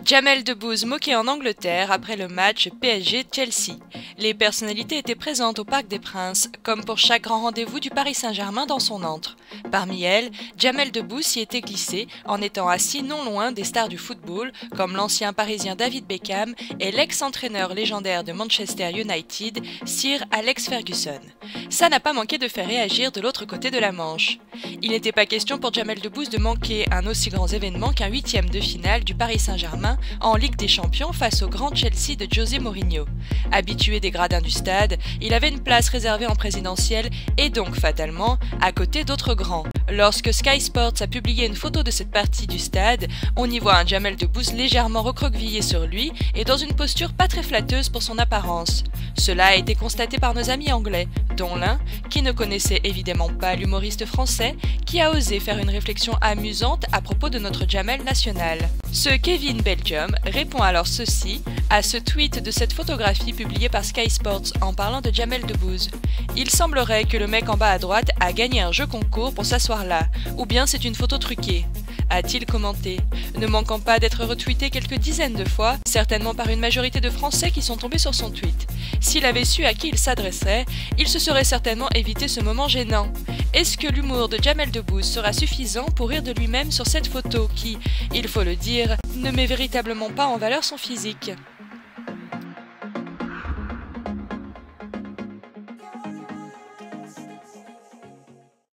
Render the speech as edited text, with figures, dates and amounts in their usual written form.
Jamel Debbouze moqué en Angleterre après le match PSG-Chelsea. Les personnalités étaient présentes au Parc des Princes, comme pour chaque grand rendez-vous du Paris Saint-Germain dans son antre. Parmi elles, Jamel Debbouze s'y était glissé en étant assis non loin des stars du football, comme l'ancien parisien David Beckham et l'ex-entraîneur légendaire de Manchester United, Sir Alex Ferguson. Ça n'a pas manqué de faire réagir de l'autre côté de la Manche. Il n'était pas question pour Jamel Debbouze de manquer un aussi grand événement qu'un huitième de finale du Paris Saint-Germain en Ligue des Champions face au grand Chelsea de José Mourinho. Habitué des gradins du stade, il avait une place réservée en présidentielle et donc fatalement à côté d'autres grands. Lorsque Sky Sports a publié une photo de cette partie du stade, on y voit un Jamel Debbouze légèrement recroquevillé sur lui et dans une posture pas très flatteuse pour son apparence. Cela a été constaté par nos amis anglais, dont l'un, qui ne connaissait évidemment pas l'humoriste français, qui a osé faire une réflexion amusante à propos de notre Jamel national. Ce Kevin Belgium répond alors ceci à ce tweet de cette photographie publiée par Sky Sports en parlant de Jamel Debbouze. Il semblerait que le mec en bas à droite a gagné un jeu concours pour s'asseoir là, ou bien c'est une photo truquée, a-t-il commenté, ne manquant pas d'être retweeté quelques dizaines de fois, certainement par une majorité de Français qui sont tombés sur son tweet. S'il avait su à qui il s'adresserait, il se serait certainement évité ce moment gênant. Est-ce que l'humour de Jamel Debbouze sera suffisant pour rire de lui-même sur cette photo qui, il faut le dire, ne met véritablement pas en valeur son physique ?